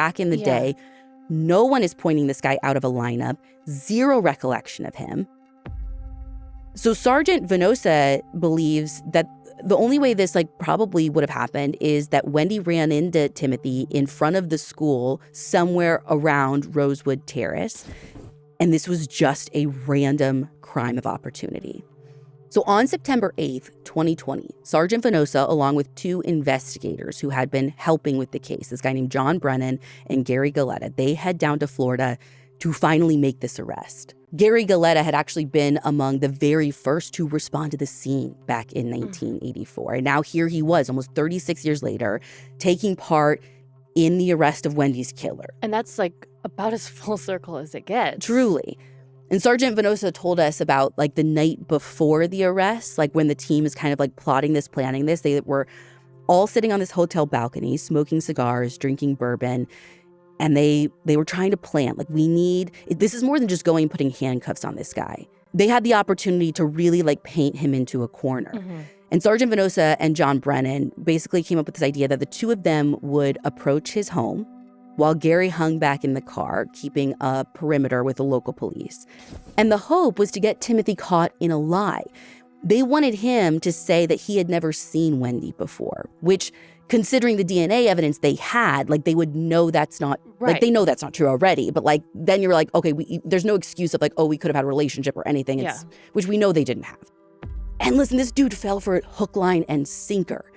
back in the day. No one is pointing this guy out of a lineup. Zero recollection of him. So Sergeant Venosa believes that the only way this probably would have happened is that Wendy ran into Timothy in front of the school somewhere around Rosewood Terrace. And this was just a random crime of opportunity. So on September 8th, 2020, Sergeant Venosa, along with two investigators who had been helping with the case, this guy named John Brennan and Gary Galetta, they head down to Florida to finally make this arrest. Gary Galetta had actually been among the very first to respond to the scene back in 1984. And now here he was, almost 36 years later, taking part in the arrest of Wendy's killer. And that's about as full circle as it gets. Truly. And Sergeant Venosa told us about the night before the arrest, when the team is kind of plotting this, planning this. They were all sitting on this hotel balcony, smoking cigars, drinking bourbon. And they were trying to plan, this is more than just going and putting handcuffs on this guy. They had the opportunity to really paint him into a corner. Mm-hmm. And Sergeant Venosa and John Brennan basically came up with this idea that the two of them would approach his home while Gary hung back in the car, keeping a perimeter with the local police. And the hope was to get Timothy caught in a lie. They wanted him to say that he had never seen Wendy before, which, considering the DNA evidence they had, they would know that's not, right. They know that's not true already. But then you're okay, there's no excuse of we could have had a relationship or anything, which we know they didn't have. And listen, this dude fell for it hook, line, and sinker.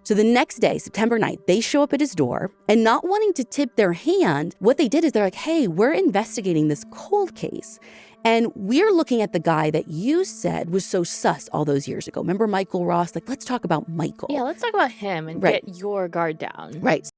So the next day, September 9th, they show up at his door, and not wanting to tip their hand, what they did is they're hey, we're investigating this cold case. And we're looking at the guy that you said was so sus all those years ago. Remember Michael Ross? Let's talk about Michael. Yeah, let's talk about him and get your guard down. Right.